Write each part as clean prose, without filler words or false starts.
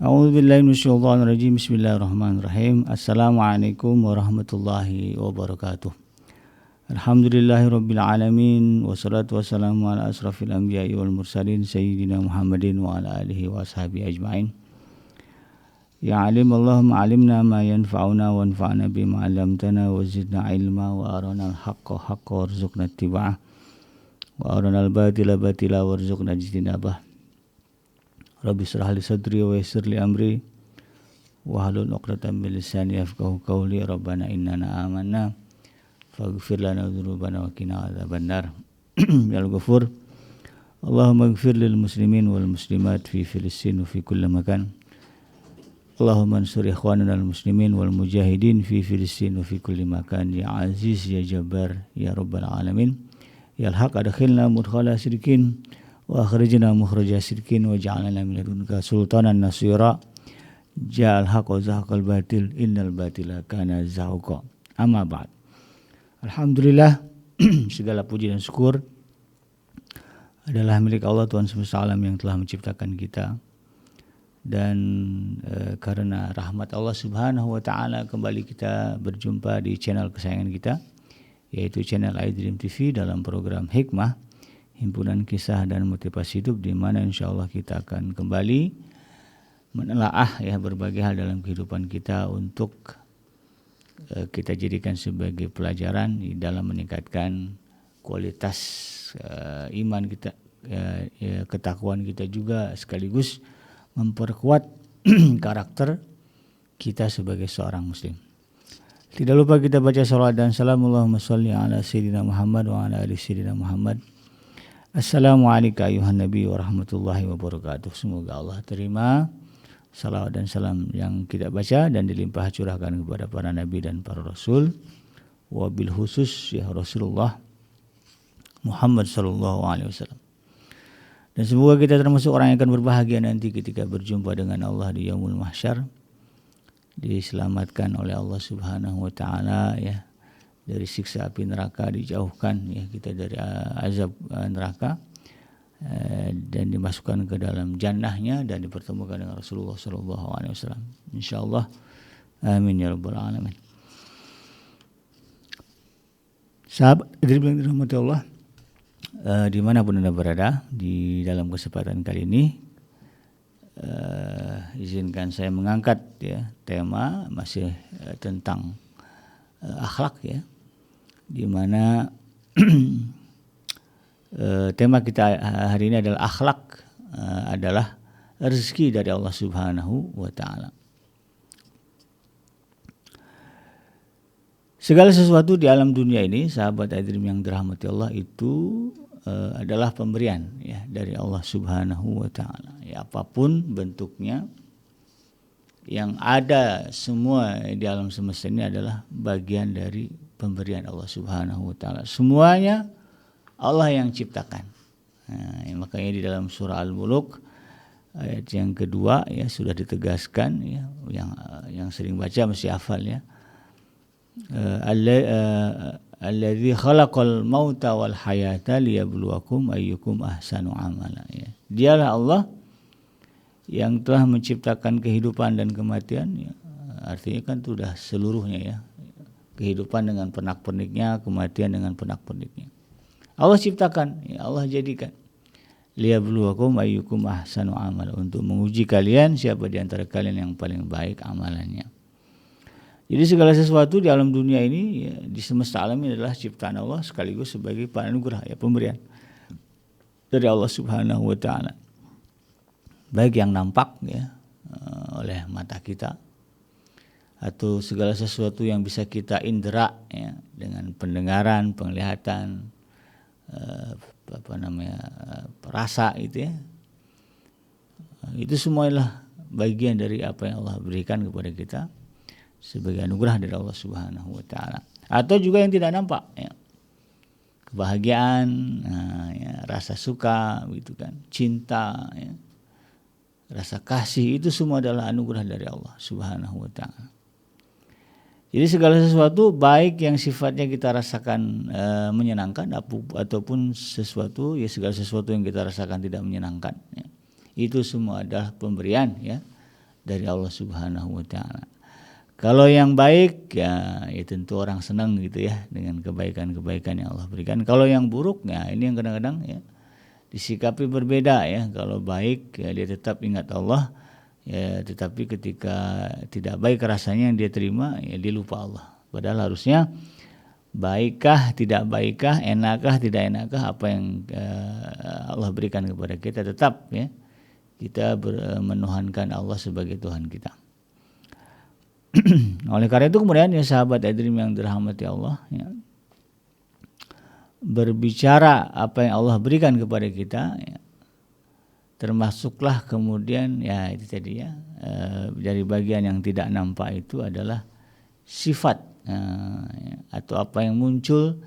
A'udzubillahi minasyaitonirrajim. Bismillahirrahmanirrahim. Assalamualaikum warahmatullahi wabarakatuh. Alhamdulillahirabbil alamin wassalatu wassalamu ala asrafil anbiya'i wal mursalin sayyidina Muhammadin wa ala alihi wa ashabihi ajmain. Ya alim Allahumma alimna ma yanfa'una wanfa'na bima 'allamtana wa zidna ilma wa arana al-haqqa haqqa warzuqna ittiba'ah wa arana al-batila batila warzuqna ijtinabah. Rabbi shrah li sadri wa yassir li amri wahlul 'uqdatam min lisani yafqahu qawli. Rabbana innana amanna faghfir lana dzunubana wa qina adzabannar. Ya Al-Ghafur, Allahumma ighfir lil muslimin wal muslimat fi Filistin wa fi kulli makan. Allahumma ansur ikhwanana al muslimin wal mujahidin fi Filistin wa fi kulli makan. Ya Aziz ya Jabbar ya Rabbal alamin. Ya Al-Haq adkhilna mudkhala sidqin wa akhrijna mukhraja sidqin waj'alna min ladunka sultanan nasira. Ja'al haqq wa zahaqal batil innal batila kana zahuqa. Amma ba'd. Alhamdulillah, segala puji dan syukur adalah milik Allah Tuhan semesta alam yang telah menciptakan kita. Dan karena rahmat Allah Subhanahu wa taala kembali kita berjumpa di channel kesayangan kita, yaitu channel iDream TV dalam program Hikmah, himpunan kisah dan motivasi hidup, di mana insyaallah kita akan kembali menelaah berbagai hal dalam kehidupan kita untuk kita jadikan sebagai pelajaran dalam meningkatkan kualitas iman kita, ketakwaan kita juga, sekaligus memperkuat karakter kita sebagai seorang muslim. Tidak lupa kita baca salawat dan salam Allahumma sholli ala sayyidina Muhammad wa ala ali sayyidina Muhammad. Assalamualaikum ayuhan nabi wa rahmatullahi wabarakatuh. Semoga Allah terima salawat dan salam yang kita baca dan dilimpah curahkan kepada para nabi dan para rasul, wabil khusus ya Rasulullah Muhammad sallallahu alaihi wasallam. Dan semoga kita termasuk orang yang akan berbahagia nanti ketika berjumpa dengan Allah di yaumul mahsyar, diselamatkan oleh Allah Subhanahu wa taala dari siksa api neraka, dijauhkan kita dari azab neraka, dan dimasukkan ke dalam jannahnya dan dipertemukan dengan Rasulullah sallallahu alaihi wasallam. Insyaallah. Amin ya rabbal alamin. Sahabat yang dirahmati Allah, dimanapun Anda berada di dalam kesempatan kali ini, izinkan saya mengangkat tema masih tentang akhlak, di mana tema kita hari ini adalah akhlak adalah rezeki dari Allah Subhanahu wa taala. Segala sesuatu di alam dunia ini, sahabat iDream yang dirahmati Allah, itu adalah pemberian dari Allah Subhanahu wa taala. Apapun bentuknya, yang ada semua di alam semesta ini adalah bagian dari pemberian Allah Subhanahu wa taala. Semuanya Allah yang ciptakan. Makanya di dalam surah Al-Mulk ayat yang kedua sudah ditegaskan, yang sering baca mesti hafal Alladzi khalaqal mauta wal hayata liyabluwakum ayyukum ahsanu amala. Dialah Allah yang telah menciptakan kehidupan dan kematian. Artinya kan itu sudah seluruhnya, kehidupan dengan pernak-perniknya, kematian dengan pernak-perniknya. Allah ciptakan, Allah jadikan. Liyabluwakum ayyukum ahsanu amala, untuk menguji kalian siapa di antara kalian yang paling baik amalannya. Jadi segala sesuatu di alam dunia ini, di semesta alam ini adalah ciptaan Allah sekaligus sebagai anugerah, pemberian dari Allah Subhanahu wa taala. Baik yang nampak oleh mata kita, atau segala sesuatu yang bisa kita indera dengan pendengaran, penglihatan, rasa itu semuanya bagian dari apa yang Allah berikan kepada kita sebagai anugerah dari Allah Subhanahu wa taala. Atau juga yang tidak nampak, kebahagiaan, rasa suka gitu kan, cinta, rasa kasih, itu semua adalah anugerah dari Allah Subhanahu wa taala. Jadi segala sesuatu baik yang sifatnya kita rasakan menyenangkan ataupun sesuatu segala sesuatu yang kita rasakan tidak menyenangkan, itu semua adalah pemberian dari Allah Subhanahu wa taala. Kalau yang baik ya tentu orang senang gitu ya dengan kebaikan-kebaikan yang Allah berikan. Kalau yang buruk ya ini yang kadang-kadang ya disikapi berbeda ya. Kalau baik ya dia tetap ingat Allah ya, tetapi ketika tidak baik rasanya yang dia terima ya dia lupa Allah. Padahal harusnya baikkah tidak baikkah, enakkah tidak enakkah apa yang Allah berikan kepada kita tetap ya kita menuhankan Allah sebagai Tuhan kita. Oleh karena itu kemudian ya sahabat iDream yang dirahmati Allah ya, berbicara apa yang Allah berikan kepada kita ya, termasuklah kemudian ya itu tadi ya dari bagian yang tidak nampak itu adalah sifat atau apa yang muncul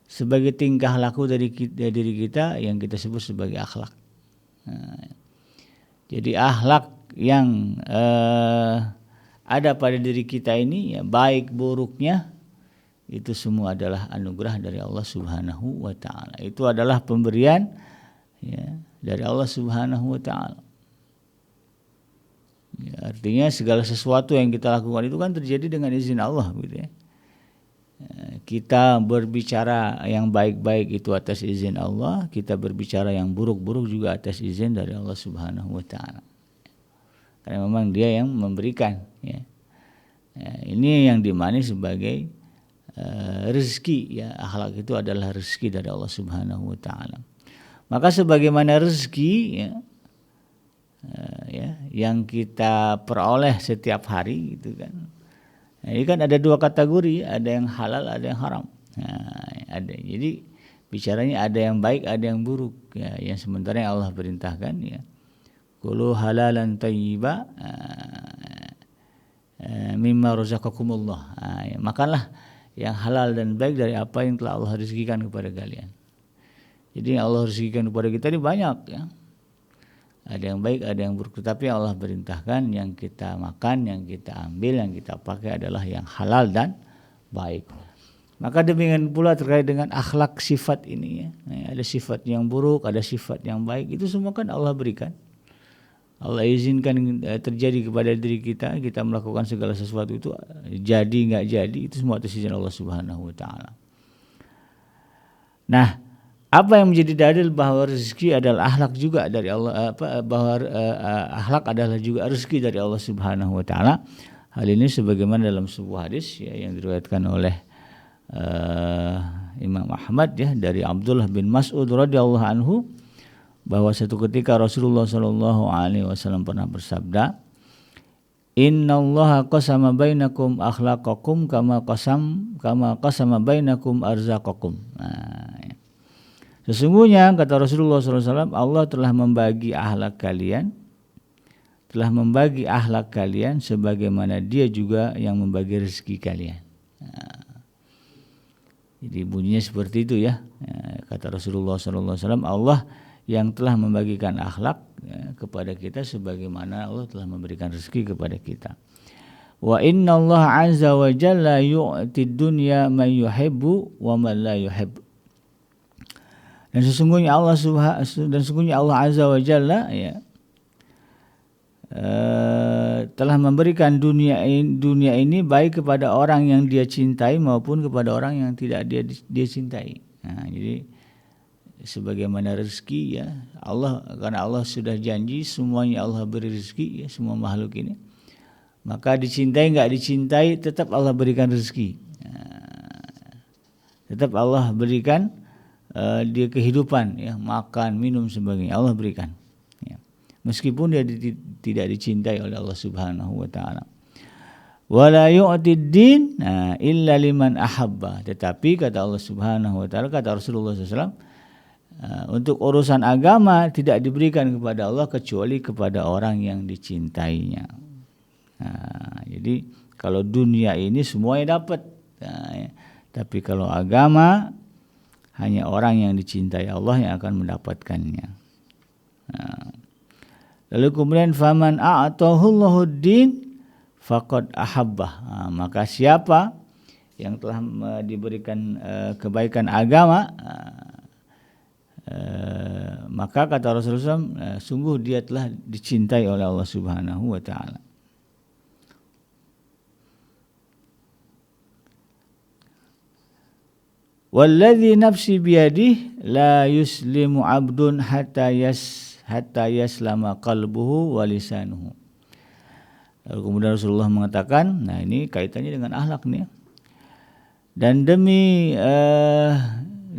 sebagai tingkah laku dari diri kita yang kita sebut sebagai akhlak. Jadi akhlak yang ada pada diri kita ini ya, baik buruknya itu semua adalah anugerah dari Allah Subhanahu wa taala. Itu adalah pemberian ya, dari Allah Subhanahu wa taala. Ya, artinya segala sesuatu yang kita lakukan itu kan terjadi dengan izin Allah gitu ya. Kita berbicara yang baik-baik itu atas izin Allah, kita berbicara yang buruk-buruk juga atas izin dari Allah Subhanahu wa taala. Karena memang dia yang memberikan ya. Ini yang dimani sebagai rezeki ya, akhlak itu adalah rezeki dari Allah Subhanahu wa taala. Maka sebagaimana rezeki ya yang kita peroleh setiap hari gitu kan. Ini kan ada dua kategori, ada yang halal, ada yang haram. Ada. Jadi bicaranya ada yang baik, ada yang buruk ya, yang sementara yang Allah perintahkan ya. Kulu halalan thayyiba mimma razaqakumullah. Ya, makanlah yang halal dan baik dari apa yang telah Allah rezekikan kepada kalian. Jadi yang Allah rezekikan kepada kita ini banyak ya. Ada yang baik, ada yang buruk. Tetapi Allah perintahkan yang kita makan, yang kita ambil, yang kita pakai adalah yang halal dan baik. Maka demikian pula terkait dengan akhlak sifat ini ya. Ada sifat yang buruk, ada sifat yang baik. Itu semua kan Allah berikan. Allah izinkan terjadi kepada diri kita, kita melakukan segala sesuatu itu jadi enggak jadi itu semua atas izin Allah Subhanahu wa taala. Nah, apa yang menjadi dalil bahwa rezeki adalah akhlak juga dari Allah, bahwa akhlak adalah juga rezeki dari Allah Subhanahu wa taala. Hal ini sebagaimana dalam sebuah hadis ya, yang diriwayatkan oleh Imam Ahmad ya dari Abdullah bin Mas'ud radhiyallahu anhu, bahwa satu ketika Rasulullah sallallahu alaihi wasallam pernah bersabda, "Innallaha qasama bainakum akhlaqakum kama qasama bainakum arzaqakum." Nah, sesungguhnya kata Rasulullah SAW, Allah telah membagi akhlak kalian, sebagaimana Dia juga yang membagi rezeki kalian. Nah, jadi bunyinya seperti itu ya. Kata Rasulullah SAW, Allah yang telah membagikan akhlak ya, kepada kita sebagaimana Allah telah memberikan rezeki kepada kita. Wa inna Allah azza wa jalla yu'tid dunya man yuhibbu wa man la yuhibbu. Dan sesungguhnya Allah azza wa jalla ya telah memberikan dunia ini baik kepada orang yang Dia cintai maupun kepada orang yang tidak dia cintai. Nah, jadi sebagaimana rezeki ya Allah, karena Allah sudah janji semuanya Allah beri rezeki ya semua makhluk ini, maka dicintai enggak dicintai tetap Allah berikan rezeki. Tetap Allah berikan dia kehidupan ya, makan minum sebagainya Allah berikan ya. Meskipun dia tidak dicintai oleh Allah Subhanahu wa taala. Wala yu'tid din illa liman ahabba. Tetapi kata Allah Subhanahu wa taala, kata Rasulullah SAW, untuk urusan agama tidak diberikan kepada Allah kecuali kepada orang yang dicintainya. Nah, jadi kalau dunia ini semuanya dapat, ya. Tapi kalau agama hanya orang yang dicintai Allah yang akan mendapatkannya. Nah, lalu kemudian faman a'tahullahu din faqad ahabbah. Nah, maka siapa yang telah diberikan kebaikan agama, maka kata Rasulullah SAW, sungguh dia telah dicintai oleh Allah Subhanahu wa taala. Walladzi nafsi biyadihi la yuslimu 'abdun hatta yaslama qalbuhu wa lisanuhu. Lalu kemudian Rasulullah mengatakan, nah ini kaitannya dengan akhlak nih. Dan demi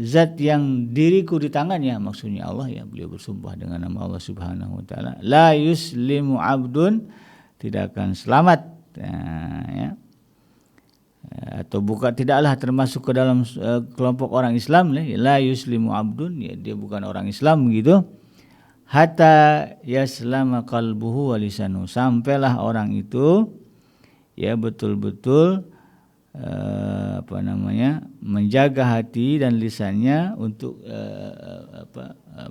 zat yang diriku di tangannya, maksudnya Allah ya, beliau bersumpah dengan nama Allah Subhanahu wa taala, la yuslimu 'abdun, tidak akan selamat ya. Atau bukan, tidaklah termasuk ke dalam kelompok orang Islam, la yuslimu 'abdun, ya, dia bukan orang Islam gitu, hatta yaslama qalbuhu wa lisanuhu, sampailah orang itu ya betul-betul menjaga hati dan lisannya untuk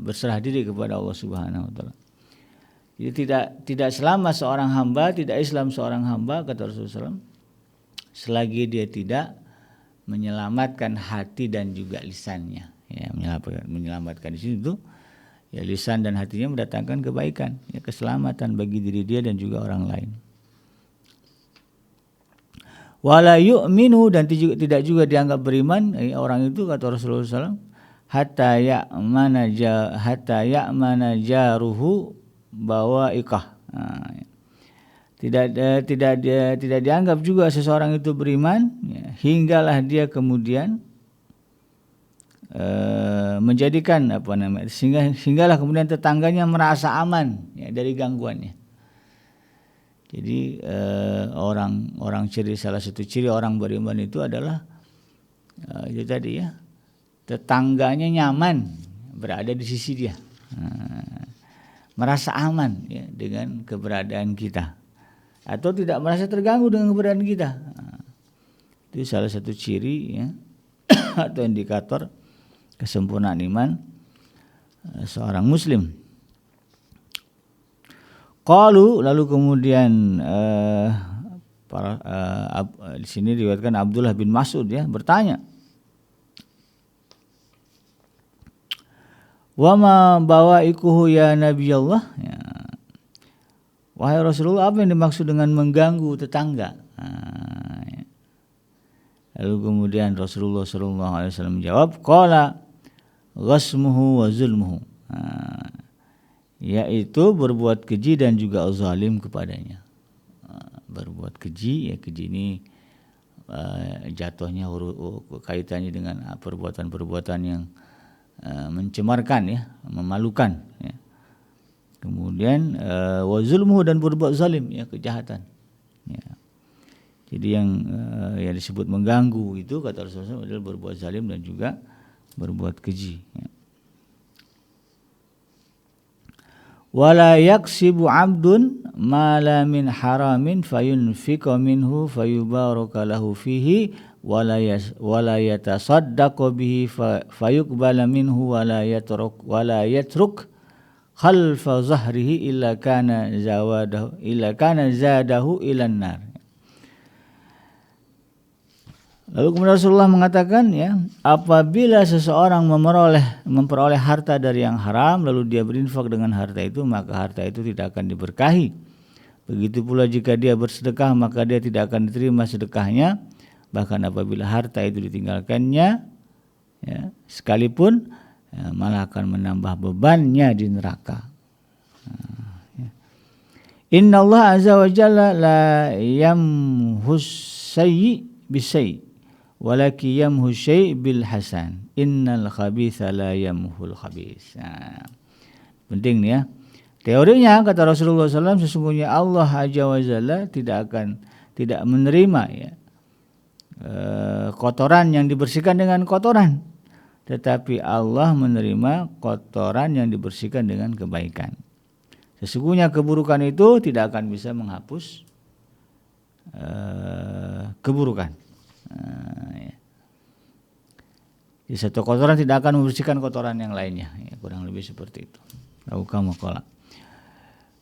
berserah diri kepada Allah Subhanahu wa taala. Jadi tidak selama seorang hamba, tidak Islam seorang hamba, kata Rasulullah SAW, selagi dia tidak menyelamatkan hati dan juga lisannya. Ya, menyelamatkan di situ ya, lisan dan hatinya mendatangkan kebaikan, ya, keselamatan bagi diri dia dan juga orang lain. Wala yu'minu, dan tidak juga dianggap beriman orang itu, kata Rasulullah SAW, hatta ya'mana jaruhu bawa'iqah. Tidak dianggap juga seseorang itu beriman ya, hinggalah dia kemudian menjadikan sehinggalah kemudian tetangganya merasa aman ya, dari gangguannya. Jadi orang salah satu ciri orang beriman itu adalah itu tadi ya, tetangganya nyaman berada di sisi dia, merasa aman ya dengan keberadaan kita, atau tidak merasa terganggu dengan keberadaan kita. Itu salah satu ciri ya atau indikator kesempurnaan iman seorang muslim. Qalu, lalu kemudian di sini diriwayatkan Abdullah bin Mas'ud ya bertanya, wa ma bawaikuhu ya Nabi Allah, ya, wahai Rasulullah, apa yang dimaksud dengan mengganggu tetangga? Ya. Lalu kemudian Rasulullah SAW menjawab, qala ghasmuhu wa zulmuhu, yaitu berbuat keji dan juga zalim kepadanya. Berbuat keji, ya keji ini jatuhnya kaitannya dengan perbuatan-perbuatan yang mencemarkan ya, memalukan ya. Kemudian wa zulmuhu, dan berbuat zalim ya, kejahatan ya. Jadi yang disebut mengganggu itu, kata Rasulullah, adalah berbuat zalim dan juga berbuat keji ya. Wala yaksibu 'abdun ma la min haramin fayunfiqu minhu fayubaraka lahu fihi wala yatasaddaqu bihi fayuqbala minhu wala yatruk khalfa zahrihi illa kana zadahu ilan nar. Lalu kemudian Rasulullah mengatakan ya, apabila seseorang memperoleh harta dari yang haram lalu dia berinfak dengan harta itu, maka harta itu tidak akan diberkahi. Begitu pula jika dia bersedekah, maka dia tidak akan diterima sedekahnya. Bahkan apabila harta itu ditinggalkannya ya, sekalipun ya, malah akan menambah bebannya di neraka. Inna Allah azza wa jalla la yamhus sayyi bisayyi walaki yamhu syai' bil hasan, innal khabitha la yamhul khabith. Penting nih ya. Teorinya, kata Rasulullah SAW, sesungguhnya Allah azza wa jalla tidak menerima ya kotoran yang dibersihkan dengan kotoran, tetapi Allah menerima kotoran yang dibersihkan dengan kebaikan. Sesungguhnya keburukan itu tidak akan bisa menghapus keburukan. Ya. Jadi satu kotoran tidak akan membersihkan kotoran yang lainnya ya, kurang lebih seperti itu.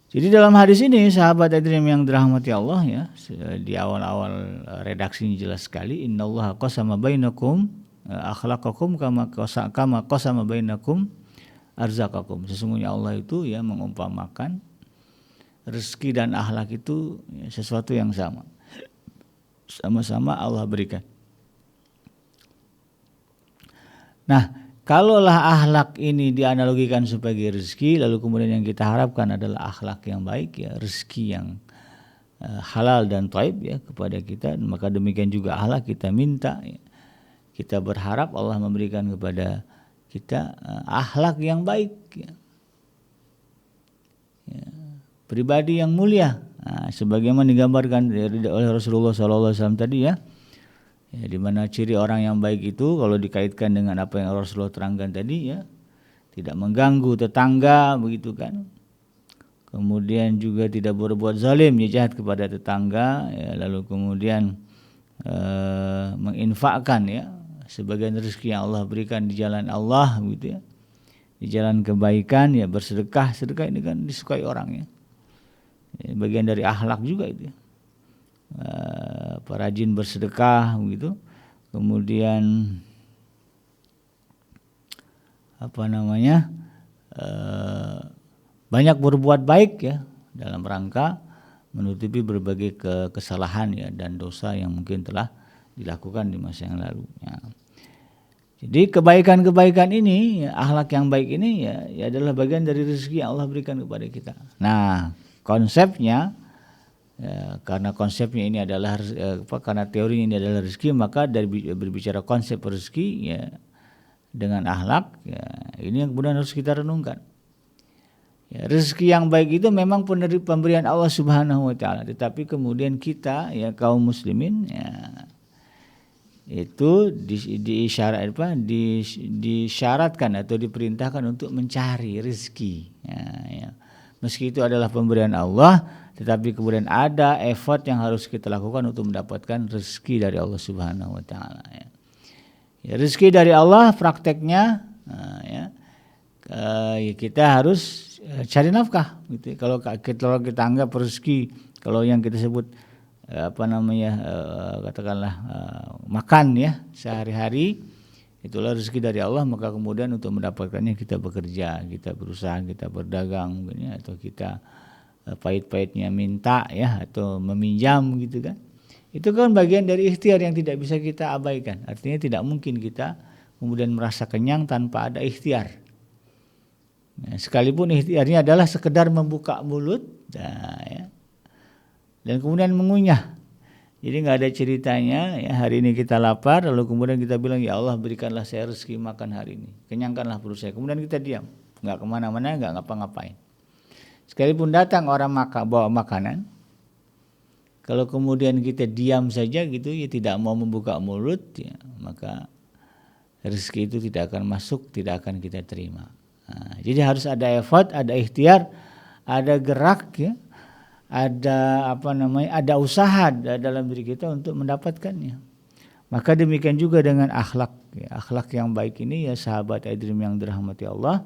Jadi dalam hadis ini sahabat hadirin yang dirahmati Allah ya, di awal-awal redaksinya jelas sekali, innallaha qasama bainakum akhlaqakum kama qasama bainakum arzaqakum. Sesungguhnya Allah itu ya mengumpamakan rezeki dan akhlak itu ya, sesuatu yang sama-sama Allah berikan. Nah, kalaulah akhlak ini dianalogikan sebagai rezeki, lalu kemudian yang kita harapkan adalah akhlak yang baik, ya rezeki yang halal dan thayyib ya kepada kita, maka demikian juga akhlak kita minta, ya. Kita berharap Allah memberikan kepada kita akhlak yang baik, ya. Ya, pribadi yang mulia, sebagaimana digambarkan oleh Rasulullah SAW tadi ya. Ya, di mana ciri orang yang baik itu kalau dikaitkan dengan apa yang Rasulullah terangkan tadi ya, tidak mengganggu tetangga begitu kan. Kemudian juga tidak berbuat zalim, ya jahat kepada tetangga, ya, lalu kemudian menginfakkan ya sebagian rezeki yang Allah berikan di jalan Allah gitu ya. Di jalan kebaikan ya, bersedekah. Sedekah ini kan disukai orang ya. Bagian dari akhlak juga itu ya. Rajin bersedekah begitu. Kemudian banyak berbuat baik ya dalam rangka menutupi berbagai kesalahan ya dan dosa yang mungkin telah dilakukan di masa yang lalu ya. Jadi kebaikan-kebaikan ini, ya, akhlak yang baik ini ya adalah bagian dari rezeki yang Allah berikan kepada kita. Nah, konsepnya ya, karena konsepnya ini adalah karena teori ini adalah rezeki, maka dari berbicara konsep rezeki ya dengan akhlak ya, ini yang kemudian harus kita renungkan. Ya, rezeki yang baik itu memang pemberian Allah Subhanahu wa taala, tetapi kemudian kita ya kaum muslimin ya itu disyaratkan atau diperintahkan untuk mencari rezeki ya. Meski itu adalah pemberian Allah, tetapi kemudian ada effort yang harus kita lakukan untuk mendapatkan rezeki dari Allah Subhanahu wa taala ya. Ya, rezeki dari Allah prakteknya kita harus cari nafkah gitu. Kalau kita anggap rezeki, kalau yang kita sebut katakanlah makan ya sehari-hari, itulah rezeki dari Allah, maka kemudian untuk mendapatkannya kita bekerja, kita berusaha, kita berdagang mungkin ya, atau kita pahit-pahitnya minta ya atau meminjam gitu kan. Itu kan bagian dari ikhtiar yang tidak bisa kita abaikan. Artinya tidak mungkin kita kemudian merasa kenyang tanpa ada ikhtiar. Nah, sekalipun ikhtiarnya adalah sekedar membuka mulut ya, dan kemudian mengunyah. Jadi nggak ada ceritanya ya hari ini kita lapar lalu kemudian kita bilang ya Allah berikanlah saya rezeki makan hari ini, kenyangkanlah perut saya, kemudian kita diam, nggak kemana-mana, nggak ngapa-ngapain. Sekalipun datang orang bawa makanan, kalau kemudian kita diam saja gitu ya, tidak mau membuka mulut ya, maka rezeki itu tidak akan masuk, tidak akan kita terima. Nah, jadi harus ada effort, ada ikhtiar, ada gerak ya, ada usaha dalam diri kita untuk mendapatkannya. Maka demikian juga dengan akhlak ya. Akhlak yang baik ini ya sahabat iDream yang dirahmati Allah,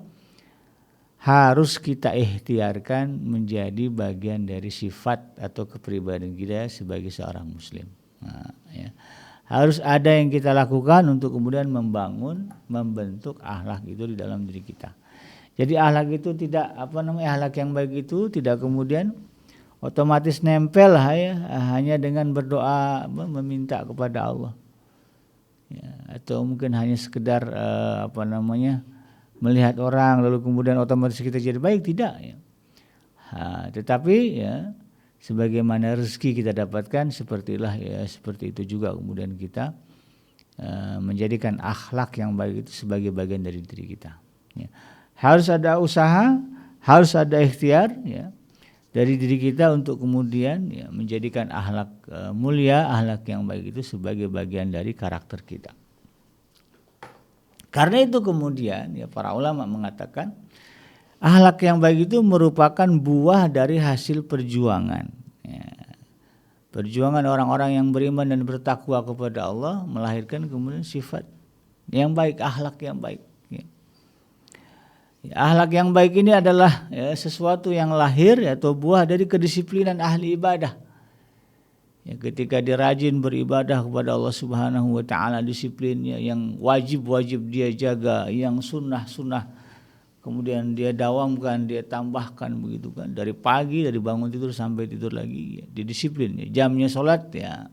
harus kita ikhtiarkan menjadi bagian dari sifat atau kepribadian kita sebagai seorang muslim. Nah, ya. Harus ada yang kita lakukan untuk kemudian membentuk akhlak itu di dalam diri kita. Jadi akhlak itu tidak akhlak yang baik itu tidak kemudian otomatis nempel ya, hanya dengan berdoa meminta kepada Allah. Ya, atau mungkin hanya sekedar melihat orang lalu kemudian otomatis kita jadi baik, tidak ya. Tetapi ya sebagaimana rezeki kita dapatkan seperti itu juga kemudian kita menjadikan akhlak yang baik itu sebagai bagian dari diri kita ya. Harus ada usaha, harus ada ikhtiar ya dari diri kita untuk kemudian ya menjadikan akhlak mulia, akhlak yang baik itu sebagai bagian dari karakter kita. Karena itu kemudian ya para ulama mengatakan akhlak yang baik itu merupakan buah dari hasil perjuangan ya. Perjuangan orang-orang yang beriman dan bertakwa kepada Allah melahirkan kemudian sifat yang baik, akhlak yang baik ya. Akhlak yang baik ini adalah ya, sesuatu yang lahir atau buah dari kedisiplinan ahli ibadah. Ya, ketika dia rajin beribadah kepada Allah Subhanahu wa taala, disiplinnya yang wajib dia jaga, yang sunnah kemudian dia dawamkan, dia tambahkan begitu kan. Dari pagi, dari bangun tidur sampai tidur lagi, ya, dia disiplin. Ya. Jamnya sholat ya,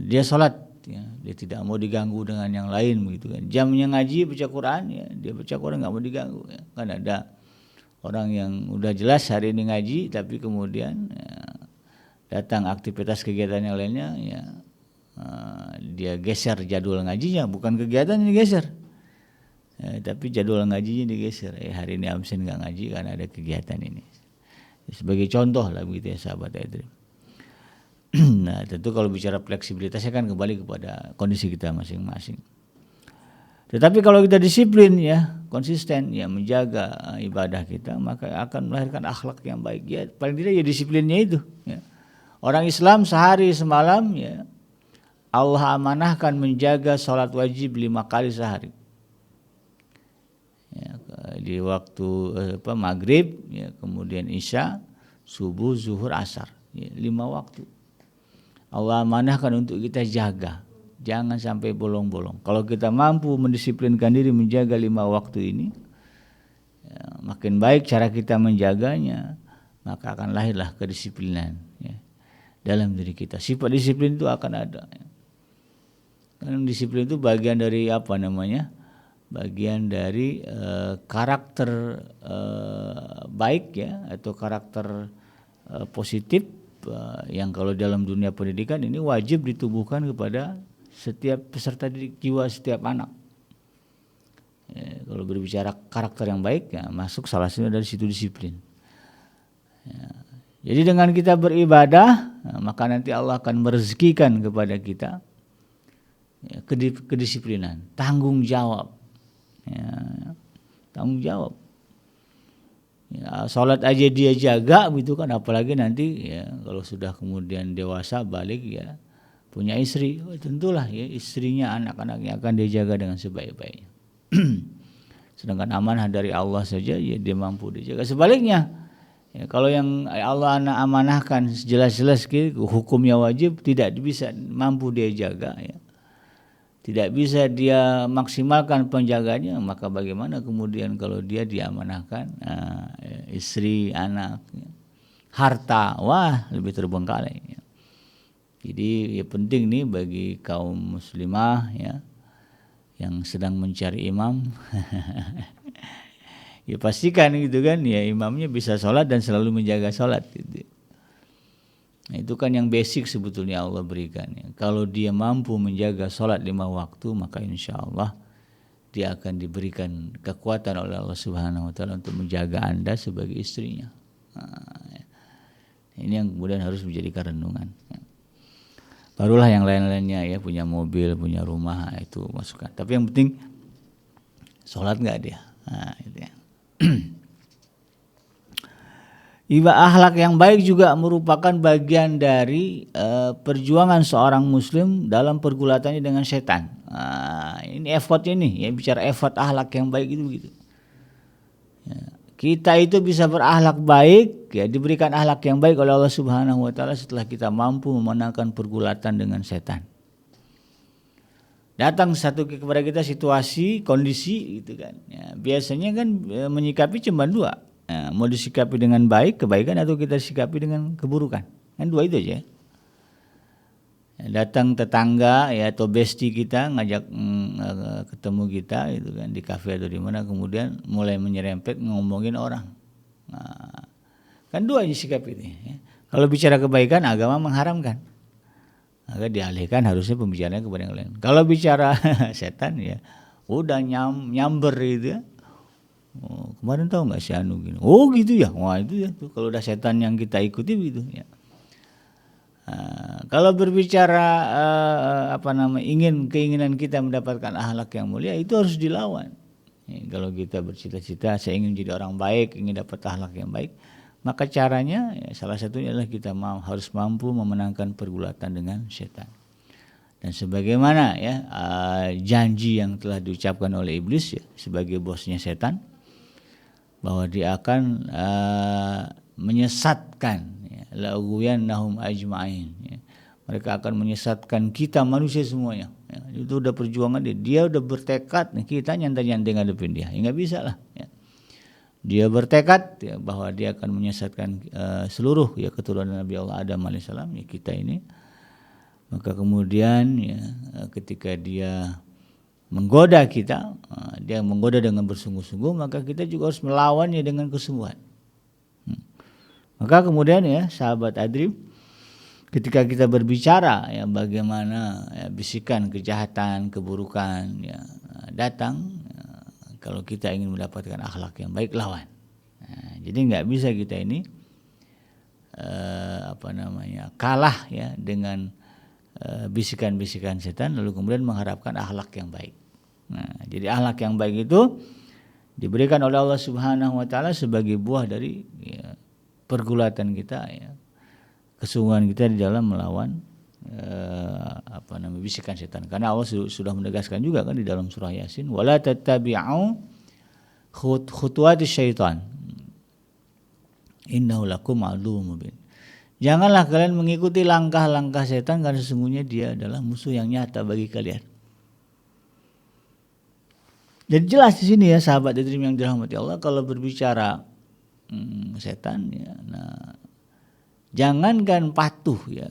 dia sholat ya. Dia tidak mau diganggu dengan yang lain begitu kan. Jamnya ngaji baca Quran ya, dia baca Quran nggak mau diganggu ya. Kan ada orang yang udah jelas hari ini ngaji tapi kemudian ya, datang aktivitas kegiatan yang lainnya ya, dia geser jadwal ngajinya, bukan kegiatan ini geser. Tapi jadwal ngajinya digeser. Hari ini absen nggak ngaji karena ada kegiatan ini. Sebagai contoh lah begitu ya sahabat Edrim. Nah tentu kalau bicara fleksibilitasnya kan kembali kepada kondisi kita masing-masing. Tetapi kalau kita disiplin ya, konsisten ya menjaga ibadah kita, maka akan melahirkan akhlak yang baik ya. Paling tidak ya disiplinnya itu ya. Orang Islam sehari semalam ya Allah amanahkan menjaga sholat wajib 5 kali sehari. Ya, di waktu maghrib ya, kemudian isya, subuh, zuhur, asar ya, 5 waktu. Allah amanahkan untuk kita jaga, jangan sampai bolong-bolong. Kalau kita mampu mendisiplinkan diri menjaga 5 waktu ini, ya, makin baik cara kita menjaganya, maka akan lahirlah kedisiplinan ya, dalam diri kita. Sifat disiplin itu akan ada. Ya. Karena disiplin itu bagian dari apa namanya? Bagian dari karakter baik ya, atau karakter positif. Yang kalau dalam dunia pendidikan ini wajib ditubuhkan kepada setiap peserta didik, jiwa setiap anak. Ya, kalau berbicara karakter yang baik ya masuk salah satunya dari situ disiplin. Ya, jadi dengan kita beribadah maka nanti Allah akan merezekikan kepada kita ya, kedisiplinan, tanggung jawab. Ya, tanggung jawab. Ya, sholat aja dia jaga gitu kan, apalagi nanti ya kalau sudah kemudian dewasa balik ya punya istri, tentulah ya istrinya, anak-anaknya akan dia jaga dengan sebaik-baiknya. Sedangkan amanah dari Allah saja ya dia mampu dijaga. Sebaliknya ya, kalau yang Allah amanahkan jelas-jelas hukumnya wajib tidak bisa mampu dia jaga ya, tidak bisa dia maksimalkan penjaganya, maka bagaimana kemudian kalau dia diamanahkan istri, anak, harta, wah lebih terbengkalai. Ya. Jadi ya penting nih bagi kaum muslimah ya yang sedang mencari imam, ya pastikan gitu kan ya imamnya bisa sholat dan selalu menjaga sholat. Gitu. Nah, itu kan yang basic sebetulnya Allah berikan ya. Kalau dia mampu menjaga sholat 5 waktu, maka insya Allah dia akan diberikan kekuatan oleh Allah Subhanahu Wa Taala untuk menjaga Anda sebagai istrinya. Nah, ya. Ini yang kemudian harus menjadikan renungan. Ya. Barulah yang lain-lainnya ya, punya mobil, punya rumah itu masukkan. Tapi yang penting sholat nggak dia. Nah, itu ya. Akhlak yang baik juga merupakan bagian dari perjuangan seorang muslim dalam pergulatannya dengan setan. Ini effortnya nih, ya bicara effort akhlak yang baik itu begitu. Ya, kita itu bisa berakhlak baik, ya diberikan akhlak yang baik oleh Allah Subhanahu Wa Taala setelah kita mampu memenangkan pergulatan dengan setan. Datang satu kepada kita situasi, kondisi gitu kan. Ya, biasanya kan menyikapi cuma 2. Mau disikapi dengan baik, kebaikan, atau kita sikapi dengan keburukan. Kan 2 itu aja. Datang tetangga ya atau bestie kita ngajak ketemu kita gitu kan di kafe atau di mana, kemudian mulai menyerempet ngomongin orang. Nah, kan 2 aja sikap ini. Ya. Kalau bicara kebaikan, agama mengharamkan. Maka dialihkan harusnya pembicaraannya kepada yang lain. Kalau bicara setan ya udah nyamber gitu ya. Oh, kemarin tahu nggak si Anu gini? Oh gitu ya, wah itu ya tuh kalau udah setan yang kita ikuti gitu ya. Kalau berbicara keinginan kita mendapatkan akhlak yang mulia itu harus dilawan. Ya, kalau kita bercita-cita saya ingin menjadi orang baik, ingin dapat akhlak yang baik, maka caranya ya, salah satunya adalah kita harus mampu memenangkan pergulatan dengan setan. Dan sebagaimana ya janji yang telah diucapkan oleh iblis ya sebagai bosnya setan, bahwa dia akan menyesatkan la'ughwiyannahum ajma'in ya. Mereka akan menyesatkan kita manusia semuanya ya. Itu udah perjuangan dia udah bertekad nih, kita nyantai-nyantai ngadepin dia ya, nggak bisa lah ya. Dia bertekad ya, bahwa dia akan menyesatkan seluruh ya keturunan Nabi Allah Adam alaihissalam ya, kita ini Maka kemudian ya, ketika dia menggoda kita, dia menggoda dengan bersungguh-sungguh, maka kita juga harus melawannya dengan kesungguhan. Maka kemudian ya sahabat Adrim, ketika kita berbicara ya bagaimana ya, bisikan kejahatan, keburukan ya datang, kalau kita ingin mendapatkan akhlak yang baik, lawan. Jadi nggak bisa kita ini kalah ya dengan bisikan-bisikan setan lalu kemudian mengharapkan akhlak yang baik. Nah, jadi akhlak yang baik itu diberikan oleh Allah Subhanahu wa taala sebagai buah dari ya, pergulatan kita ya, kesungguhan kita di dalam melawan bisikan setan. Karena Allah sudah menegaskan juga kan di dalam surah Yasin, wala tattabi'u khutuwatis syaitan innahu lakum aduwwum mubin. Janganlah kalian mengikuti langkah-langkah setan karena sesungguhnya dia adalah musuh yang nyata bagi kalian. Jadi jelas di sini ya sahabat Adrim yang dirahmati Allah, kalau berbicara setan ya, nah jangankan patuh ya,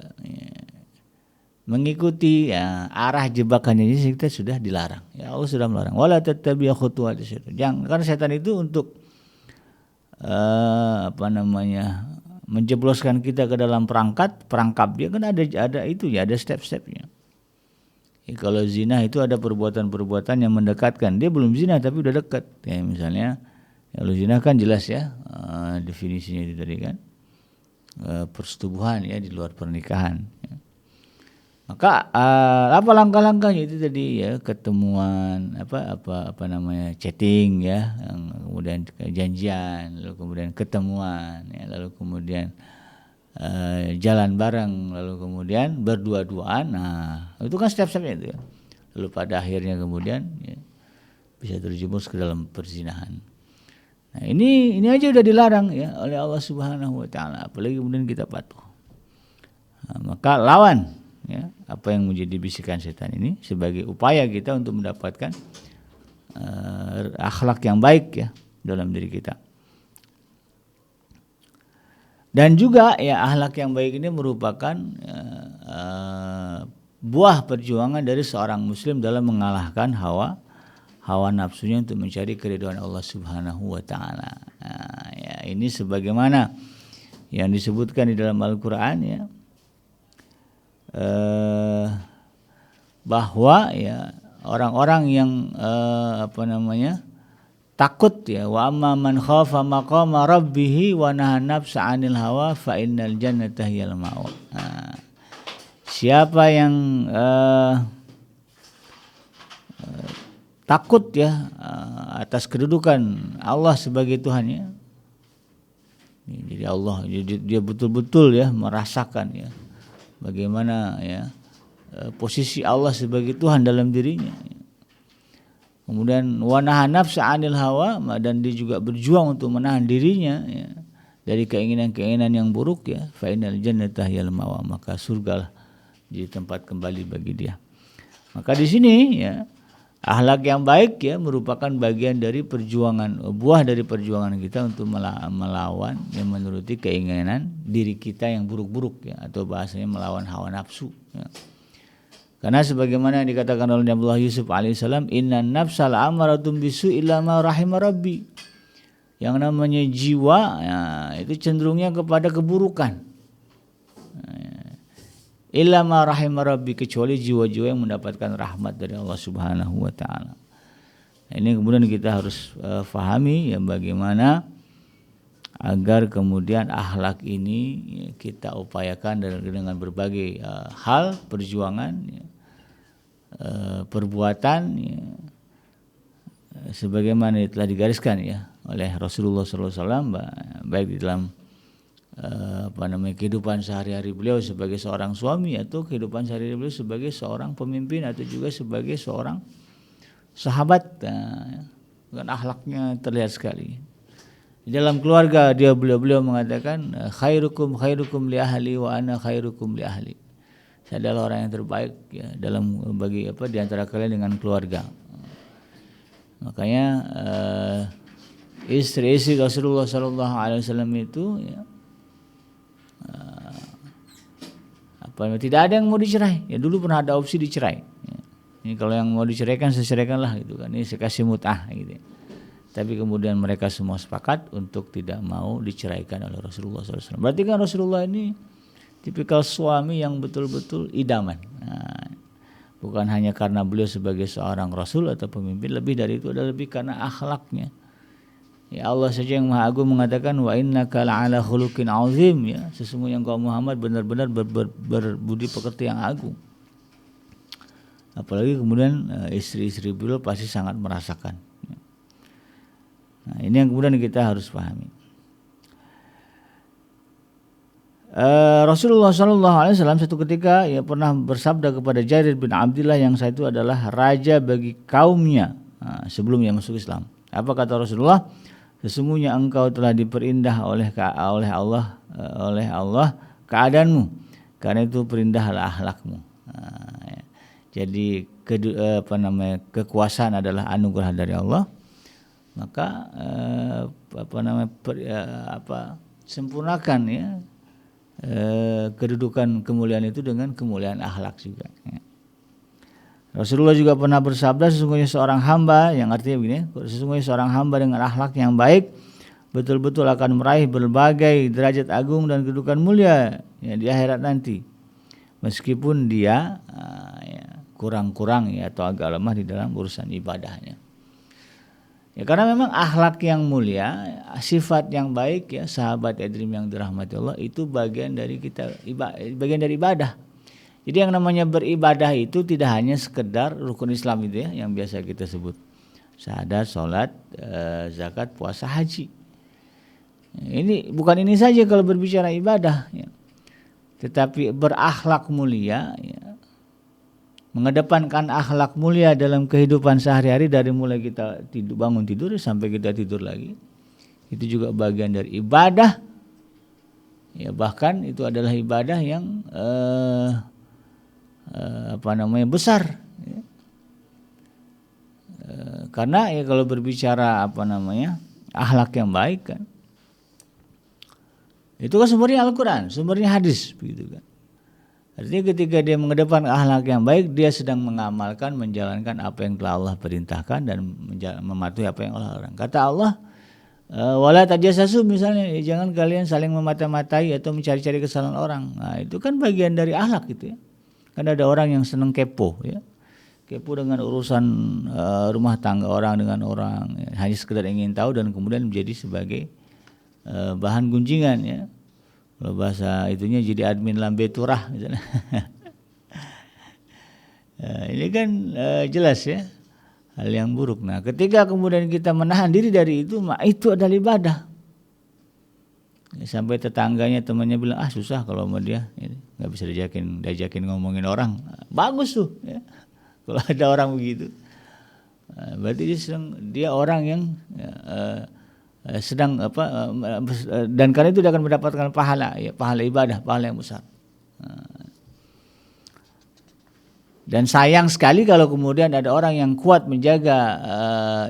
mengikuti ya, arah jebakannya ini kita sudah dilarang. Ya Allah sudah melarang. Wala tattabi'u khutuwatis syaitan. Jangan, karena setan itu untuk menjebloskan kita ke dalam perangkap dia kan ada itu ya, ada step-stepnya. Ya, kalau zina itu ada perbuatan-perbuatan yang mendekatkan. Dia belum zina tapi udah dekat. Ya, misalnya kalau zina kan jelas ya definisinya itu tadi kan persetubuhan ya di luar pernikahan. Ya. Maka apa langkah-langkahnya itu tadi ya, ketemuan chatting ya, kemudian janjian, lalu kemudian ketemuan ya, lalu kemudian jalan bareng, lalu kemudian berdua-duaan. Nah, itu kan step-stepnya itu ya. Lalu pada akhirnya kemudian ya, bisa terjerumus ke dalam perzinahan. Nah, ini aja udah dilarang ya oleh Allah Subhanahu wa taala, apalagi kemudian kita patuh. Nah, maka lawan ya apa yang menjadi bisikan setan ini sebagai upaya kita untuk mendapatkan akhlak yang baik ya dalam diri kita. Dan juga ya akhlak yang baik ini merupakan buah perjuangan dari seorang muslim dalam mengalahkan hawa nafsunya untuk mencari keridhaan Allah Subhanahu wa taala. Nah, ya ini sebagaimana yang disebutkan di dalam Al-Qur'an ya. Bahwa ya orang-orang yang takut ya, wa amma man khafa maqama rabbih wa nahan nafsa 'anil hawa fa innal jannata hiyal ma'wa. Nah, siapa yang takut ya atas kedudukan Allah sebagai Tuhannya, jadi Allah dia betul-betul ya merasakan ya bagaimana ya posisi Allah sebagai Tuhan dalam dirinya. Kemudian wa nahan nafsa 'anil hawa, dan dia juga berjuang untuk menahan dirinya ya dari keinginan-keinginan yang buruk ya, fa innal jannata hiyal ma'wa, maka surgalah jadi tempat kembali bagi dia. Maka di sini ya akhlak yang baik ya merupakan bagian dari buah dari perjuangan kita untuk melawan yang menuruti keinginan diri kita yang buruk-buruk ya, atau bahasanya melawan hawa nafsu ya. Karena sebagaimana yang dikatakan oleh Nabiullah Yusuf alaihissalam, innan nafsal amaratum bisu illa ma rahima rabbi. Yang namanya jiwa ya, itu cenderungnya kepada keburukan. Illa ma rahima rabbi, kecuali jiwa-jiwa yang mendapatkan rahmat dari Allah Subhanahu wa taala. Ini kemudian kita harus fahami ya bagaimana agar kemudian akhlak ini ya, kita upayakan dengan berbagai hal, perjuangan ya, perbuatan ya, sebagaimana telah digariskan ya oleh Rasulullah SAW, baik di dalam kehidupan sehari-hari beliau sebagai seorang suami, atau kehidupan sehari-hari beliau sebagai seorang pemimpin, atau juga sebagai seorang sahabat. Kan akhlaknya terlihat sekali. Di dalam keluarga beliau mengatakan khairukum li ahli wa ana khairukum li ahli. Saya adalah orang yang terbaik ya dalam di antara kalian dengan keluarga. Makanya istri-istri Rasulullah SAW itu ya, Tidak ada yang mau dicerai. Ya dulu pernah ada opsi dicerai. Ya. Ini kalau yang mau diceraikan, seceraikanlah gitu kan. Ini saya kasih mut'ah gitu. Tapi kemudian mereka semua sepakat untuk tidak mau diceraikan oleh Rasulullah SAW. Berarti kan Rasulullah ini tipikal suami yang betul-betul idaman. Nah, bukan hanya karena beliau sebagai seorang Rasul atau pemimpin, lebih dari itu adalah lebih karena akhlaknya. Ya Allah saja yang Maha Agung mengatakan wa innaka la'ala khuluqin azim, ya. Sesungguhnya engkau Muhammad benar-benar berbudi pekerti yang agung. Apalagi kemudian istri-istri beliau pasti sangat merasakan. Nah, ini yang kemudian kita harus pahami. Rasulullah SAW satu ketika ya pernah bersabda kepada Jarir bin Abdillah yang saat itu adalah raja bagi kaumnya sebelum dia masuk Islam. Apa kata Rasulullah? Sesungguhnya engkau telah diperindah oleh Allah keadaanmu, karena itu perindahlah akhlakmu. Jadi kekuasaan adalah anugerah dari Allah. Maka sempurnakan ya kedudukan kemuliaan itu dengan kemuliaan akhlak juga. Ya. Rasulullah juga pernah bersabda, sesungguhnya seorang hamba, yang artinya begini, sesungguhnya seorang hamba dengan akhlak yang baik betul-betul akan meraih berbagai derajat agung dan kedudukan mulia ya, di akhirat nanti, meskipun dia kurang-kurang ya atau agak lemah di dalam urusan ibadahnya. Ya, karena memang akhlak yang mulia, sifat yang baik ya, sahabat Edrim yang dirahmati Allah, itu bagian dari bagian dari ibadah. Jadi yang namanya beribadah itu tidak hanya sekedar rukun Islam itu ya, yang biasa kita sebut syahadat, sholat, zakat, puasa, haji. Ini bukan ini saja kalau berbicara ibadah ya. Tetapi berakhlak mulia ya, mengedepankan akhlak mulia dalam kehidupan sehari-hari dari mulai kita bangun tidur sampai kita tidur lagi, itu juga bagian dari ibadah ya, bahkan itu adalah ibadah yang besar ya. Karena ya kalau berbicara akhlak yang baik kan, itu kan sumbernya Al-Quran, sumbernya hadis begitu kan. Artinya ketika dia mengedepankan akhlak yang baik, dia sedang mengamalkan, menjalankan apa yang telah Allah perintahkan dan mematuhi apa yang Allah larang. Kata Allah, wala tajassasu misalnya, ya, jangan kalian saling memata-matai atau mencari-cari kesalahan orang. Nah, itu kan bagian dari akhlak gitu ya. Kan ada orang yang senang kepo ya. Kepo dengan urusan rumah tangga orang dengan orang, ya, hanya sekedar ingin tahu dan kemudian menjadi sebagai bahan gunjingan ya. Kalau bahasa itunya jadi admin lambe turah misalnya. Ini kan jelas ya hal yang buruk. Nah, ketika kemudian kita menahan diri dari itu adalah ibadah. Ya, sampai tetangganya, temannya bilang susah kalau sama dia, nggak bisa diajakin ngomongin orang. Bagus tuh ya. Kalau ada orang begitu, berarti dia orang yang sedang dan karena itu dia akan mendapatkan pahala ya, pahala ibadah, pahala yang besar. Dan sayang sekali kalau kemudian ada orang yang kuat menjaga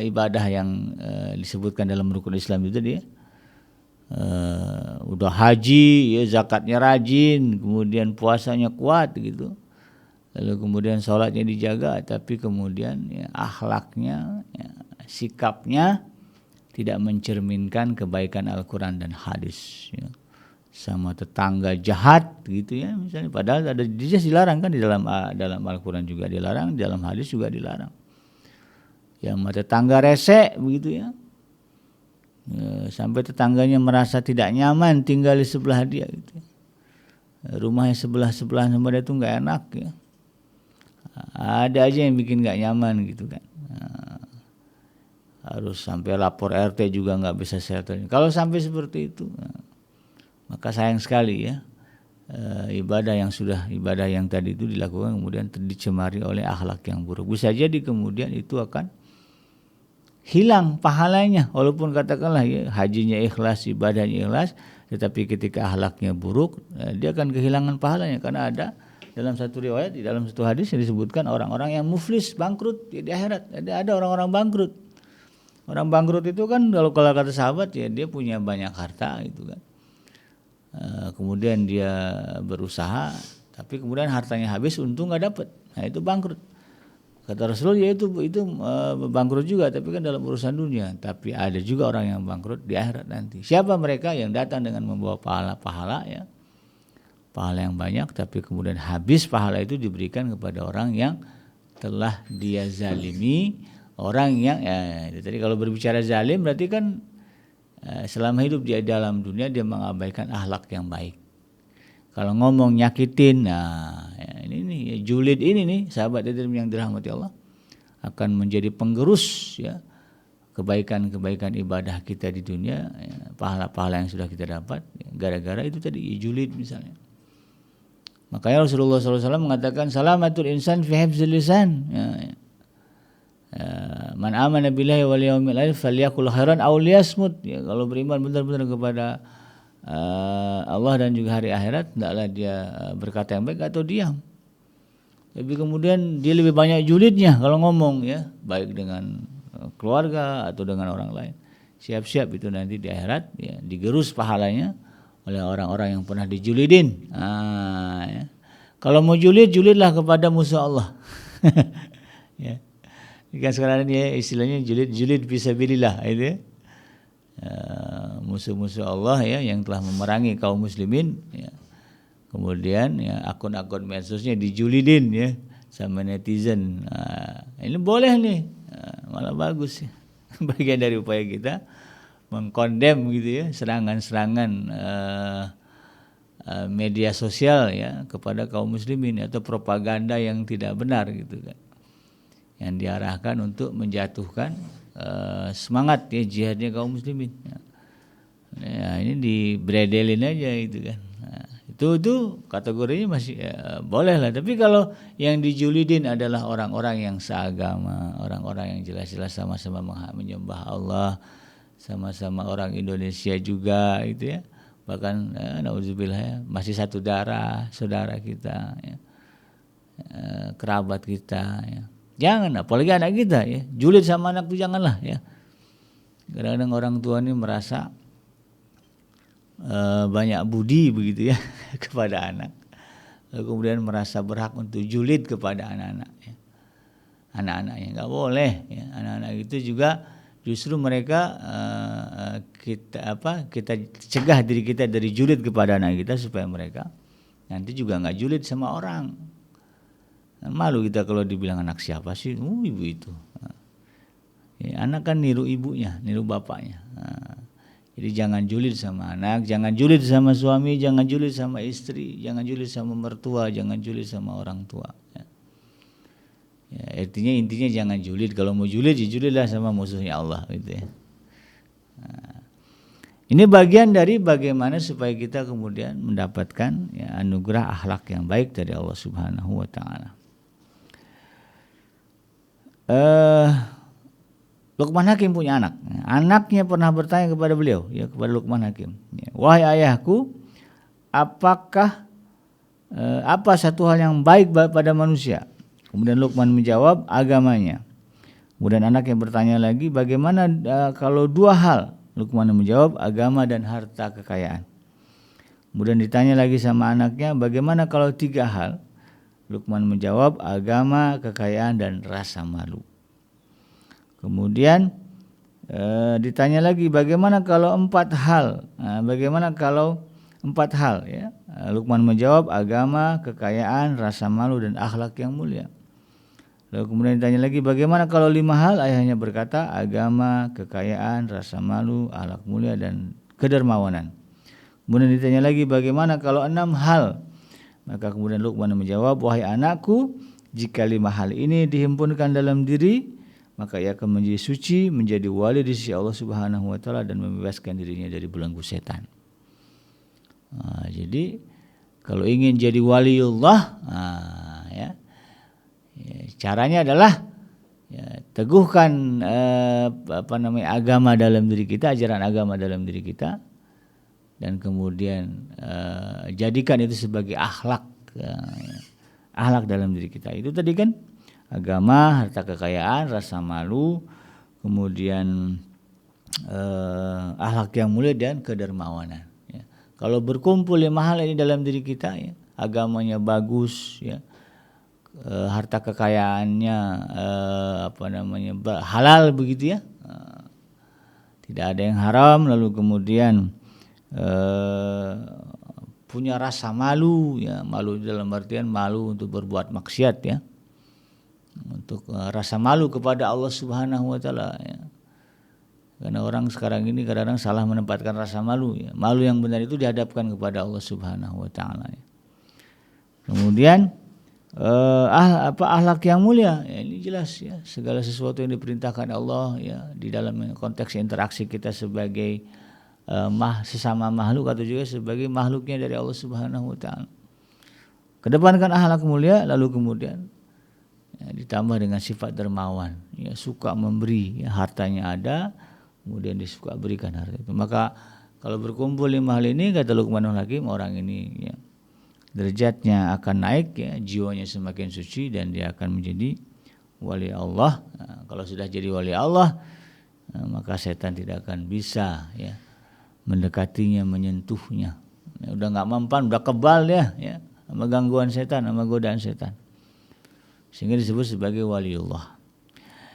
ibadah yang disebutkan dalam rukun Islam itu, dia udah haji ya, zakatnya rajin, kemudian puasanya kuat gitu, lalu kemudian sholatnya dijaga, tapi kemudian ya, akhlaknya ya, sikapnya tidak mencerminkan kebaikan Al-Quran dan hadis ya. Sama tetangga jahat gitu ya misalnya, padahal ada jelas dilarang kan di dalam Al-Quran juga dilarang, di dalam hadis juga dilarang. Ya, sama tetangga rese begitu ya. Sampai tetangganya merasa tidak nyaman tinggal di sebelah dia gitu. Rumahnya sebelah-sebelahan sama dia tuh nggak enak ya. Ada aja yang bikin nggak nyaman gitu kan. Harus sampai lapor RT juga nggak bisa settle. Kalau sampai seperti itu, maka sayang sekali ya, ibadah yang tadi itu dilakukan kemudian dicemari oleh akhlak yang buruk. Bisa jadi kemudian itu akan hilang pahalanya, walaupun katakanlah ya, hajinya ikhlas, ibadahnya ikhlas, tetapi ketika akhlaknya buruk, dia akan kehilangan pahalanya. Karena ada dalam satu riwayat, di dalam satu hadis yang disebutkan orang-orang yang muflis, bangkrut di akhirat. Ada orang-orang bangkrut. Orang bangkrut itu kan kalau kata sahabat ya, dia punya banyak harta gitu kan. Kemudian dia berusaha tapi kemudian hartanya habis, untung nggak dapat. Nah itu bangkrut. Kata Rasulullah ya itu bangkrut juga, tapi kan dalam urusan dunia. Tapi ada juga orang yang bangkrut di akhirat nanti. Siapa mereka? Yang datang dengan membawa pahala ya, pahala yang banyak, tapi kemudian habis pahala itu diberikan kepada orang yang telah dia zalimi, orang yang tadi kalau berbicara zalim berarti kan selama hidup dia dalam dunia dia mengabaikan akhlak yang baik. Kalau ngomong nyakitin, ini julid ini nih sahabat yang dirahmati Allah akan menjadi penggerus ya kebaikan-kebaikan ibadah kita di dunia, ya, pahala-pahala yang sudah kita dapat ya, gara-gara itu tadi julid misalnya. Makanya Rasulullah SAW mengatakan salamatul insan fi hifzil lisan. Man amana billahi wal yawmil akhir falyakul khairan aw liyasmut. Ya, kalau beriman benar-benar kepada Allah dan juga hari akhirat, hendaklah dia berkata yang baik atau diam. Tapi kemudian dia lebih banyak julidnya kalau ngomong ya, baik dengan keluarga atau dengan orang lain. Siap-siap itu nanti di akhirat ya, digerus pahalanya oleh orang-orang yang pernah dijulidin. Ya. Kalau mau julid, julidlah kepada musuh Allah. Ya. Kan sekarang ini ya, istilahnya julid fisabilillah itu ya. Musuh-musuh Allah ya yang telah memerangi kaum muslimin ya. Kemudian ya akun-akun medsosnya dijulidin ya sama netizen. Ini boleh nih, malah bagus ya. Bagian dari upaya kita mengkondem gitu ya serangan-serangan media sosial ya kepada kaum muslimin atau propaganda yang tidak benar gitu kan, yang diarahkan untuk menjatuhkan semangat ya jihadnya kaum muslimin. Ya, ini dibredelin aja gitu kan. Nah, itu kategorinya masih boleh lah. Tapi kalau yang dijulidin adalah orang-orang yang seagama, orang-orang yang jelas-jelas sama-sama menyembah Allah, sama-sama orang Indonesia juga gitu ya. Bahkan naudzubillah ya, masih satu darah, saudara kita ya. Kerabat kita ya. Jangan, apalagi anak kita ya. Julid sama anak itu janganlah ya. Kadang-kadang orang tua ini merasa banyak budi begitu ya kepada anak. Lalu kemudian merasa berhak untuk julid kepada anak-anaknya. Anak-anaknya enggak boleh ya. Anak-anak itu juga justru mereka kita cegah diri kita dari julid kepada anak kita supaya mereka nanti juga enggak julid sama orang. Malu kita kalau dibilang anak siapa sih? Ibu itu. Ya, anak kan niru ibunya, niru bapaknya. Jadi jangan julid sama anak, jangan julid sama suami, jangan julid sama istri, jangan julid sama mertua, jangan julid sama orang tua. Ya, intinya jangan julid. Kalau mau julid, julidlah sama musuhnya Allah gitu ya. Ini bagian dari bagaimana supaya kita kemudian mendapatkan ya, anugerah akhlak yang baik dari Allah Subhanahu wa taala. Luqman Hakim punya anak. Anaknya pernah bertanya kepada beliau, ya kepada Luqman Hakim, wahai ayahku, apakah apa satu hal yang baik pada manusia? Kemudian Luqman menjawab, agamanya. Kemudian anaknya bertanya lagi, bagaimana kalau dua hal? Luqman menjawab, agama dan harta kekayaan. Kemudian ditanya lagi sama anaknya, bagaimana kalau tiga hal? Luqman menjawab, agama, kekayaan dan rasa malu. Kemudian ditanya lagi, bagaimana kalau empat hal? Bagaimana kalau empat hal? Ya, Luqman menjawab, agama, kekayaan, rasa malu dan akhlak yang mulia. Lalu kemudian ditanya lagi, bagaimana kalau lima hal? Ayahnya berkata, agama, kekayaan, rasa malu, akhlak mulia dan kedermawanan. Kemudian ditanya lagi, bagaimana kalau enam hal? Maka kemudian Luqman menjawab, wahai anakku, jika lima hal ini dihimpunkan dalam diri, maka ia akan menjadi suci, menjadi wali di sisi Allah Subhanahu wa taala dan membebaskan dirinya dari belenggu setan. Jadi kalau ingin jadi waliullah, ya, caranya adalah ya, teguhkan agama dalam diri kita, ajaran agama dalam diri kita, dan kemudian jadikan itu sebagai akhlak, akhlak dalam diri kita. Itu tadi kan agama, harta kekayaan, rasa malu, kemudian akhlak yang mulia dan kedermawanan. Ya. Kalau berkumpul lima hal ini dalam diri kita, ya, agamanya bagus, ya, harta kekayaannya halal begitu ya, tidak ada yang haram, lalu kemudian punya rasa malu, ya, malu dalam artian malu untuk berbuat maksiat, ya, untuk rasa malu kepada Allah Subhanahu wa taala, ya. Karena orang sekarang ini kadang-kadang salah menempatkan rasa malu, ya. Malu yang benar itu dihadapkan kepada Allah Subhanahu wa taala, ya. Kemudian akhlak yang mulia, ya, ini jelas, ya, segala sesuatu yang diperintahkan Allah, ya, di dalam konteks interaksi kita sebagai sesama makhluk atau juga sebagai makhluknya dari Allah Subhanahu wa taala. Kedepankan akhlak mulia, lalu kemudian, ya, ditambah dengan sifat dermawan, ya, suka memberi, ya, hartanya ada, kemudian disuka berikan harta itu. Maka kalau berkumpul 5 hal ini, kata Luqmanul Hakim, orang ini, ya, derajatnya akan naik, ya, jiwanya semakin suci dan dia akan menjadi wali Allah. Nah, kalau sudah jadi wali Allah, maka setan tidak akan bisa, ya, mendekatinya, menyentuhnya. Ya, udah nggak mempan, udah kebal dia, ya, sama gangguan setan, sama godaan setan. Sehingga disebut sebagai waliullah.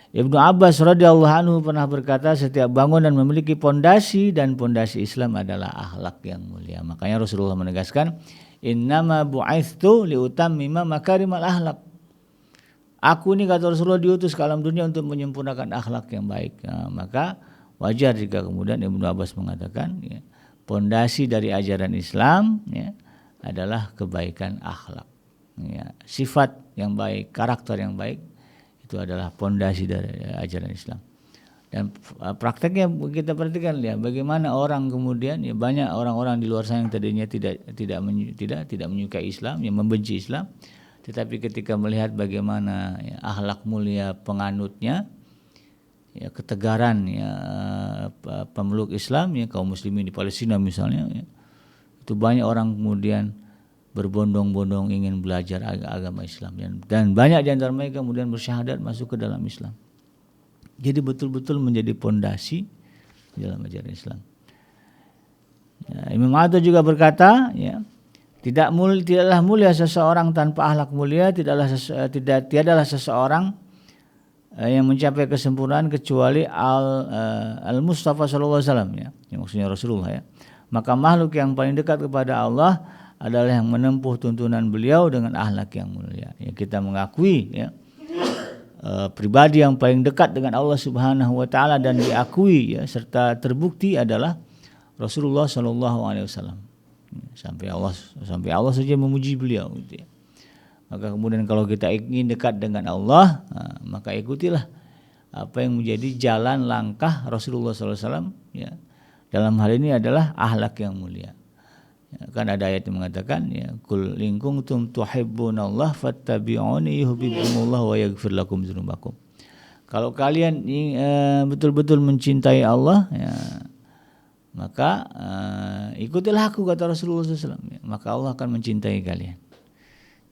Ibnu Abbas radhiyallahu anhu pernah berkata, setiap bangunan memiliki pondasi dan pondasi Islam adalah akhlak yang mulia. Makanya Rasulullah menegaskan, innama bu'aitsu liutammima makarimal akhlak. Aku ini, kata Rasulullah, diutus ke alam dunia untuk menyempurnakan akhlak yang baik. Nah, maka wajar jika kemudian Ibnu Abbas mengatakan, ya, pondasi dari ajaran Islam, ya, adalah kebaikan akhlak, ya, sifat yang baik, karakter yang baik, itu adalah pondasi dari ajaran Islam. Dan prakteknya kita perhatikan, ya, bagaimana orang kemudian, ya, banyak orang-orang di luar sana yang tadinya tidak menyukai Islam, yang membenci Islam, tetapi ketika melihat bagaimana, ya, akhlak mulia penganutnya, ya, ketegaran, ya, pemeluk Islam, ya, kaum muslimin di Palestina misalnya, ya, itu banyak orang kemudian berbondong-bondong ingin belajar agama Islam, dan banyak di antara mereka kemudian bersyahadat masuk ke dalam Islam. Jadi betul-betul menjadi pondasi dalam ajaran Islam. Ya, Imam Atha juga berkata, ya, tidaklah mulia seseorang tanpa akhlak mulia, tiadalah seseorang yang mencapai kesempurnaan kecuali al-Mustafa sallallahu alaihi wasallam, ya, yang maksudnya Rasulullah, ya. Maka makhluk yang paling dekat kepada Allah adalah yang menempuh tuntunan beliau dengan akhlak yang mulia. Ya, kita mengakui, ya, pribadi yang paling dekat dengan Allah Subhanahu wa taala dan diakui, ya, serta terbukti adalah Rasulullah sallallahu alaihi wasallam. Sampai Allah saja memuji beliau, gitu, ya. Maka kemudian kalau kita ingin dekat dengan Allah, maka ikutilah apa yang menjadi jalan langkah Rasulullah sallallahu alaihi wasallam, ya. Dalam hal ini adalah akhlak yang mulia. Ya, kan ada ayat yang mengatakan, ya, kul in kuntum tuhibbunallah fattabi'uni yuhibbukumullah wa yaghfir lakum dzunubakum. Kalau kalian betul-betul mencintai Allah, ya, maka ikutilah aku, kata Rasulullah SAW, ya, maka Allah akan mencintai kalian.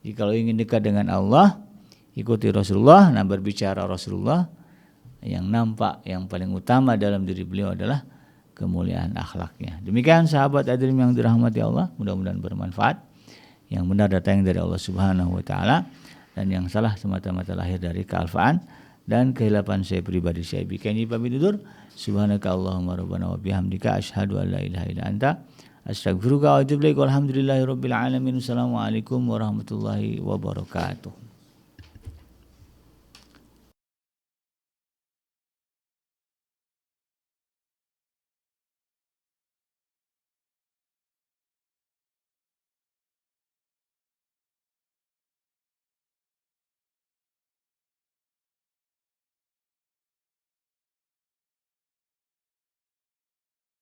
Jadi kalau ingin dekat dengan Allah, ikuti Rasulullah. Nah, berbicara Rasulullah, yang nampak yang paling utama dalam diri beliau adalah kemuliaan akhlaknya. Demikian sahabat hadirin yang dirahmati Allah, mudah-mudahan bermanfaat. Yang benar datang dari Allah Subhanahu wa taala, dan yang salah semata-mata lahir dari kealfaan dan kehilapan saya pribadi. Saya bikin pamit undur. Subhanaka Allahumma rabbana wa bihamdika asyhadu an la ilaha illa anta astaghfiruka wa atubu ilaik. Walhamdulillahirabbil alamin. Assalamualaikum warahmatullahi wabarakatuh.